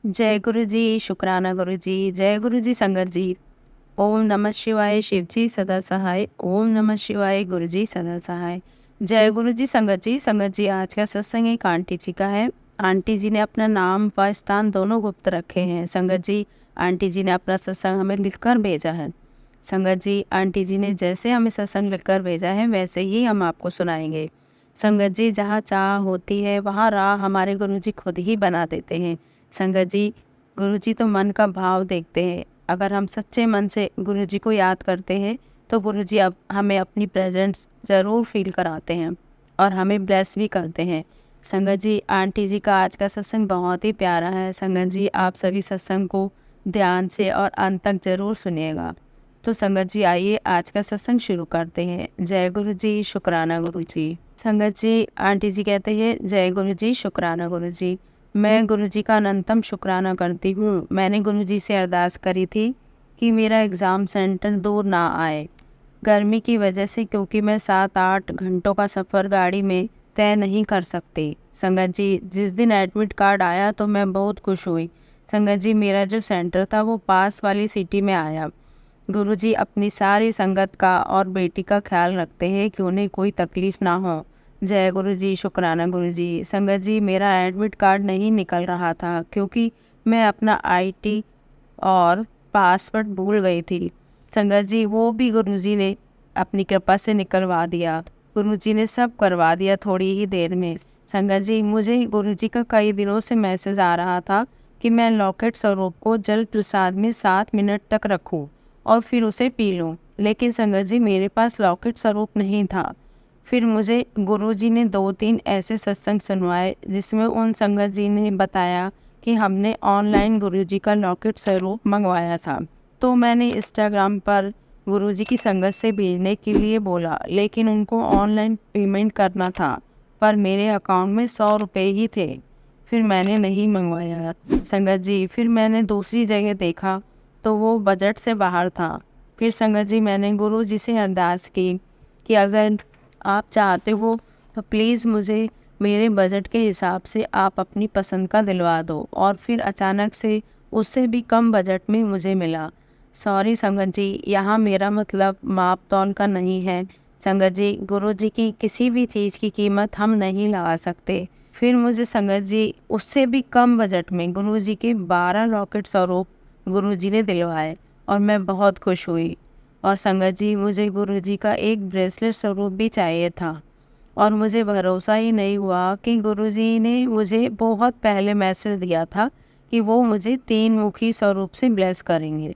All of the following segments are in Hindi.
जय गुरु जी, शुक्राना गुरु जी, जय गुरु जी संगत जी। ओम नमः शिवाय, शिव जी सदा सहाय। ओम नमः शिवाय, गुरु जी सदा सहाय। जय गुरु जी संगत जी। संगत जी, आज का सत्संग एक आंटी जी का है। आंटी जी ने अपना नाम व स्थान दोनों गुप्त रखे हैं। संगत जी, आंटी जी ने अपना सत्संग हमें लिखकर भेजा है। संगत जी, आंटी जी ने जैसे हमें सत्संग लिखकर भेजा है वैसे ही हम आपको सुनाएंगे। संगत जी, जहाँ चाह होती है वहाँ राह हमारे गुरु जी खुद ही बना देते हैं। संगत जी, गुरु जी तो मन का भाव देखते हैं। अगर हम सच्चे मन से गुरु जी को याद करते हैं तो गुरु जी अब हमें अपनी प्रेजेंस ज़रूर फील कराते हैं और हमें ब्लेस भी करते हैं। संगत जी, आंटी जी का आज का सत्संग बहुत ही प्यारा है। संगत जी, आप सभी सत्संग को ध्यान से और अंत तक जरूर सुनिएगा। तो संगत जी, आइए आज का सत्संग शुरू करते हैं। जय गुरु जी, शुक्राना गुरु जी। संगत जी, आंटी जी कहते हैं, जय गुरु जी, शुक्राना गुरु जी। मैं गुरु जी का अनंतम शुक्राना करती हूँ। मैंने गुरु जी से अरदास करी थी कि मेरा एग्ज़ाम सेंटर दूर ना आए गर्मी की वजह से, क्योंकि मैं 7-8 घंटों का सफ़र गाड़ी में तय नहीं कर सकती। संगत जी, जिस दिन एडमिट कार्ड आया तो मैं बहुत खुश हुई। संगत जी, मेरा जो सेंटर था वो पास वाली सिटी में आया। गुरु जी अपनी सारी संगत का और बेटी का ख्याल रखते हैं कि उन्हें कोई तकलीफ ना हो। जय गुरु जी, शुक्राना गुरु जी। संगत जी, मेरा एडमिट कार्ड नहीं निकल रहा था क्योंकि मैं अपना आईटी और पासवर्ड भूल गई थी। संगत जी, वो भी गुरु जी ने अपनी कृपा से निकलवा दिया। गुरु जी ने सब करवा दिया थोड़ी ही देर में। संगत जी, मुझे गुरु जी का कई दिनों से मैसेज आ रहा था कि मैं लॉकेट स्वरूप को जल प्रसाद में 7 मिनट तक रखूं और फिर उसे पी लूं। लेकिन संगत जी, मेरे पास लॉकेट स्वरूप नहीं था। फिर मुझे गुरुजी ने 2-3 ऐसे सत्संग सुनवाए जिसमें उन संगत जी ने बताया कि हमने ऑनलाइन गुरुजी का लॉकेट स्वरूप मंगवाया था। तो मैंने इंस्टाग्राम पर गुरुजी की संगत से भेजने के लिए बोला, लेकिन उनको ऑनलाइन पेमेंट करना था पर मेरे अकाउंट में 100 रुपये ही थे। फिर मैंने नहीं मंगवाया। संगत जी, फिर मैंने दूसरी जगह देखा तो वो बजट से बाहर था। फिर संगत जी, मैंने गुरुजी से अरदास की कि अगर आप चाहते हो तो प्लीज़ मुझे मेरे बजट के हिसाब से आप अपनी पसंद का दिलवा दो। और फिर अचानक से उससे भी कम बजट में मुझे मिला। सॉरी संगत जी, यहाँ मेरा मतलब माप तौल का नहीं है। संगत जी, गुरु जी की किसी भी चीज़ की कीमत हम नहीं लगा सकते। फिर मुझे संगत जी उससे भी कम बजट में गुरु जी के 12 लॉकेट स्वरूप गुरु जी ने दिलवाए और मैं बहुत खुश हुई। और संगत जी, मुझे गुरु जी का एक ब्रेसलेट स्वरूप भी चाहिए था और मुझे भरोसा ही नहीं हुआ कि गुरु जी ने मुझे बहुत पहले मैसेज दिया था कि वो मुझे 3 मुखी स्वरूप से ब्लेस करेंगे।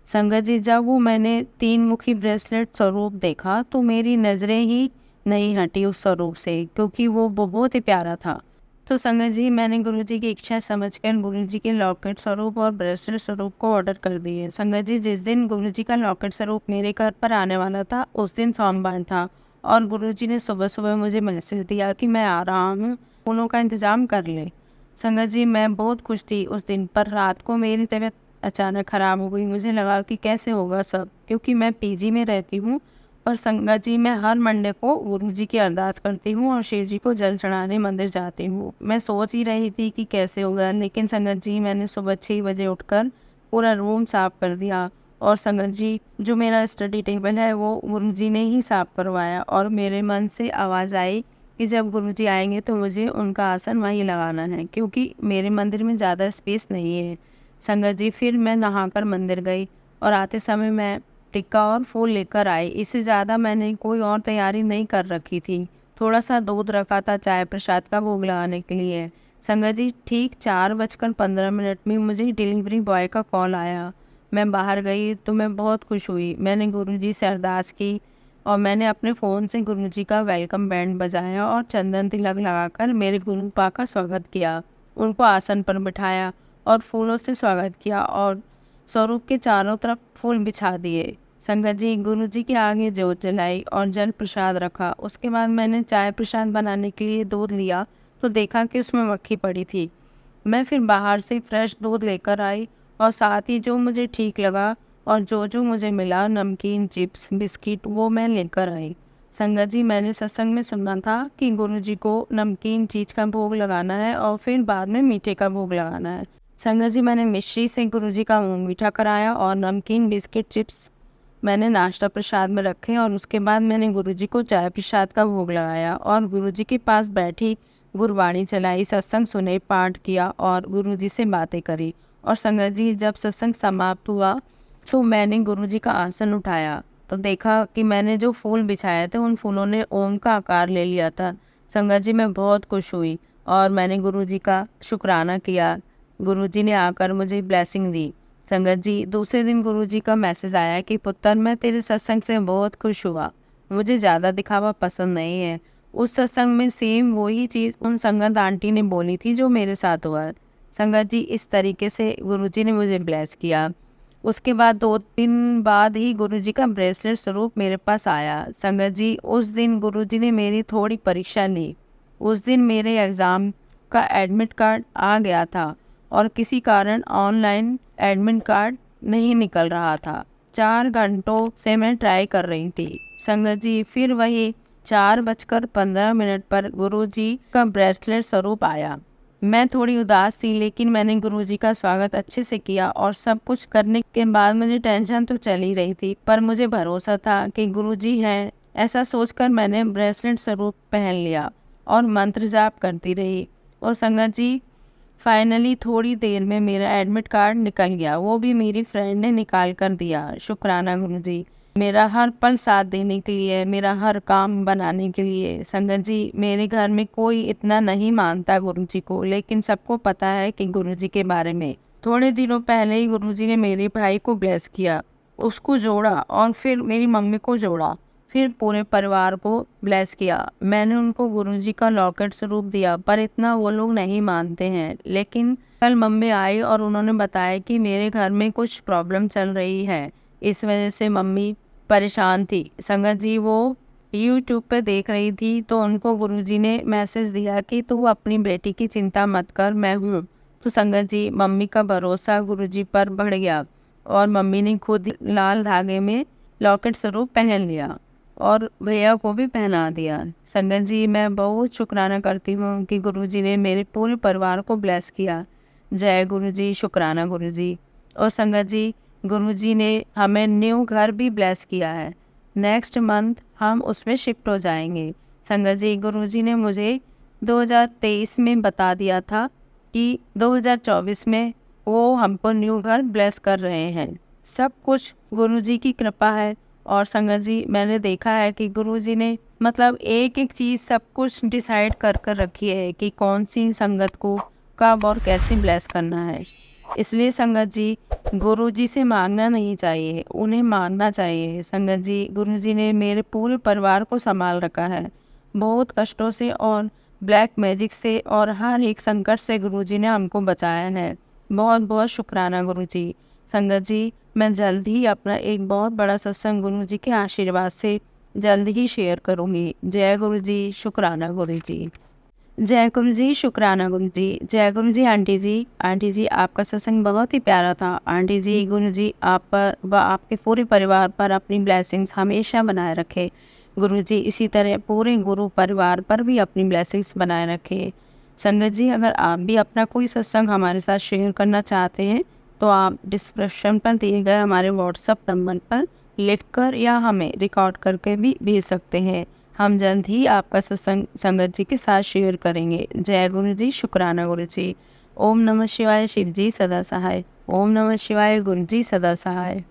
संगत जी, जब वो मैंने 3 मुखी ब्रेसलेट स्वरूप देखा तो मेरी नज़रें ही नहीं हटी उस स्वरूप से, क्योंकि वो बहुत ही प्यारा था। तो संगत जी, मैंने गुरुजी की इच्छा समझकर गुरुजी के लॉकेट स्वरूप और ब्रेसलेट स्वरूप को ऑर्डर कर दिए। संगत जी, जिस दिन गुरुजी का लॉकेट स्वरूप मेरे घर पर आने वाला था उस दिन सोमवार था और गुरुजी ने सुबह सुबह मुझे मैसेज दिया कि मैं आ रहा हूँ, फूलों का इंतज़ाम कर ले। संगत जी, मैं बहुत खुश थी उस दिन, पर रात को मेरी तबीयत अचानक ख़राब हो गई। मुझे लगा कि कैसे होगा सब, क्योंकि मैं पीजी में रहती हूँ। और संगत जी, मैं हर मंडे को गुरुजी की अरदास करती हूँ और शिव जी को जल चढ़ाने मंदिर जाती हूँ। मैं सोच ही रही थी कि कैसे होगा, लेकिन संगत जी, मैंने सुबह 6 बजे उठकर पूरा रूम साफ़ कर दिया। और संगत जी, जो मेरा स्टडी टेबल है वो गुरुजी ने ही साफ़ करवाया और मेरे मन से आवाज़ आई कि जब गुरुजी आएंगे तो मुझे उनका आसन वहीं लगाना है, क्योंकि मेरे मंदिर में ज़्यादा स्पेस नहीं है। संगत जी, फिर मैं नहाकर मंदिर गई और आते समय मैं टिक्का और फूल लेकर आई। इससे ज़्यादा मैंने कोई और तैयारी नहीं कर रखी थी। थोड़ा सा दूध रखा था चाय प्रसाद का भोग लगाने के लिए। संगत जी, ठीक 4:15 में मुझे डिलीवरी बॉय का कॉल आया। मैं बाहर गई तो मैं बहुत खुश हुई। मैंने गुरुजी से अरदास की और मैंने अपने फ़ोन से गुरुजी का वेलकम बैंड बजाया और चंदन तिलक लगाकर मेरे गुरुपा का स्वागत किया। उनको आसन पर बिठाया और फूलों से स्वागत किया और स्वरूप के चारों तरफ फूल बिछा दिए। संगत जी, गुरु जी के आगे जोत जलाई और जल प्रसाद रखा। उसके बाद मैंने चाय प्रसाद बनाने के लिए दूध लिया तो देखा कि उसमें मक्खी पड़ी थी। मैं फिर बाहर से फ्रेश दूध लेकर आई और साथ ही जो मुझे ठीक लगा और जो जो मुझे मिला, नमकीन, चिप्स, बिस्किट, वो मैं लेकर आई। संगत जी, मैंने सत्संग में सुना था कि गुरु जी को नमकीन चीज़ का भोग लगाना है और फिर बाद में मीठे का भोग लगाना है। संगत जी मैंने मिश्री से गुरुजी का मुँह मीठा कराया और नमकीन बिस्किट चिप्स मैंने नाश्ता प्रसाद में रखे और उसके बाद मैंने गुरुजी को चाय प्रसाद का भोग लगाया और गुरुजी के पास बैठी गुरबाणी चलाई, सत्संग सुने, पाठ किया और गुरुजी से बातें करी। और संगत जी जब सत्संग समाप्त हुआ तो मैंने गुरुजी का आसन उठाया तो देखा कि मैंने जो फूल बिछाए थे उन फूलों ने ओम का आकार ले लिया था। संगत जी मैं बहुत खुश हुई और मैंने गुरुजी का शुक्राना किया। गुरुजी ने आकर मुझे ब्लेसिंग दी। संगत जी दूसरे दिन गुरुजी का मैसेज आया कि पुत्र मैं तेरे सत्संग से बहुत खुश हुआ, मुझे ज़्यादा दिखावा पसंद नहीं है। उस सत्संग में सेम वही चीज़ उन संगत आंटी ने बोली थी जो मेरे साथ हुआ। संगत जी इस तरीके से गुरुजी ने मुझे ब्लेस किया। उसके बाद 2 दिन बाद ही गुरुजी का ब्रेसलेट स्वरूप मेरे पास आया। संगत जी उस दिन गुरुजी ने मेरी थोड़ी परीक्षा ली। उस दिन मेरे एग्ज़ाम का एडमिट कार्ड आ गया था और किसी कारण ऑनलाइन एडमिट कार्ड नहीं निकल रहा था। 4 घंटों से मैं ट्राई कर रही थी। संगत जी फिर वही 4:15 पर गुरुजी का ब्रेसलेट स्वरूप आया। मैं थोड़ी उदास थी लेकिन मैंने गुरुजी का स्वागत अच्छे से किया और सब कुछ करने के बाद मुझे टेंशन तो चल ही रही थी पर मुझे भरोसा था कि गुरुजी हैं। ऐसा सोचकर मैंने ब्रेसलेट स्वरूप पहन लिया और मंत्र जाप करती रही। और संगत जी फाइनली थोड़ी देर में मेरा एडमिट कार्ड निकल गया, वो भी मेरी फ्रेंड ने निकाल कर दिया। शुक्राना गुरुजी मेरा हर पल साथ देने के लिए, मेरा हर काम बनाने के लिए। संगत जी मेरे घर में कोई इतना नहीं मानता गुरुजी को, लेकिन सबको पता है कि गुरुजी के बारे में। थोड़े दिनों पहले ही गुरुजी ने मेरे भाई को ब्लेस किया, उसको जोड़ा और फिर मेरी मम्मी को जोड़ा, फिर पूरे परिवार को ब्लेस किया। मैंने उनको गुरुजी का लॉकेट स्वरूप दिया पर इतना वो लोग नहीं मानते हैं। लेकिन कल मम्मी आई और उन्होंने बताया कि मेरे घर में कुछ प्रॉब्लम चल रही है, इस वजह से मम्मी परेशान थी। संगत जी वो यूट्यूब पे देख रही थी तो उनको गुरुजी ने मैसेज दिया कि तू अपनी बेटी की चिंता मत कर, मैं हूँ। तो संगत जी मम्मी का भरोसा गुरुजी पर बढ़ गया और मम्मी ने खुद लाल धागे में लॉकेट स्वरूप पहन लिया और भैया को भी पहना दिया। संगत जी मैं बहुत शुक्राना करती हूँ कि गुरुजी ने मेरे पूरे परिवार को ब्लेस किया। जय गुरुजी, शुक्राना गुरुजी। और संगत जी गुरुजी ने हमें न्यू घर भी ब्लेस किया है। नेक्स्ट मंथ हम उसमें शिफ्ट हो जाएंगे। संगत जी गुरुजी ने मुझे 2023 में बता दिया था कि 2024 में वो हमको न्यू घर ब्लेस कर रहे हैं। सब कुछ गुरुजी की कृपा है। और संगत जी मैंने देखा है कि गुरुजी ने मतलब एक एक चीज़ सब कुछ डिसाइड कर कर रखी है कि कौन सी संगत को कब और कैसे ब्लेस करना है। इसलिए संगत जी गुरुजी से मांगना नहीं चाहिए, उन्हें मानना चाहिए। संगत जी गुरुजी ने मेरे पूरे परिवार को संभाल रखा है बहुत कष्टों से और ब्लैक मैजिक से और हर एक संकट से गुरुजी ने हमको बचाया है। बहुत बहुत शुक्राना गुरुजी। संगत जी मैं जल्द ही अपना एक बहुत बड़ा सत्संग गुरुजी के आशीर्वाद से जल्द ही शेयर करूँगी। जय गुरुजी, शुक्राना गुरुजी। जय गुरुजी, शुक्राना गुरुजी। जय गुरुजी आंटी जी। आंटी जी आपका सत्संग बहुत ही प्यारा था। आंटी जी गुरुजी आप पर व आपके पूरे परिवार पर अपनी ब्लेसिंग्स हमेशा बनाए रखे। गुरुजी इसी तरह पूरे गुरु परिवार पर भी अपनी ब्लेसिंग्स बनाए रखे। संगत जी अगर आप भी अपना कोई सत्संग हमारे साथ शेयर करना चाहते हैं तो आप डिस्क्रिप्शन पर दिए गए हमारे व्हाट्सएप नंबर पर लिखकर या हमें रिकॉर्ड करके भी भेज सकते हैं। हम जल्द ही आपका सत्संग संगत जी के साथ शेयर करेंगे। जय गुरु जी, शुक्राना गुरु जी। ओम नमः शिवाय, शिव जी सदा सहाय। ओम नमः शिवाय, गुरु जी सदा सहाय।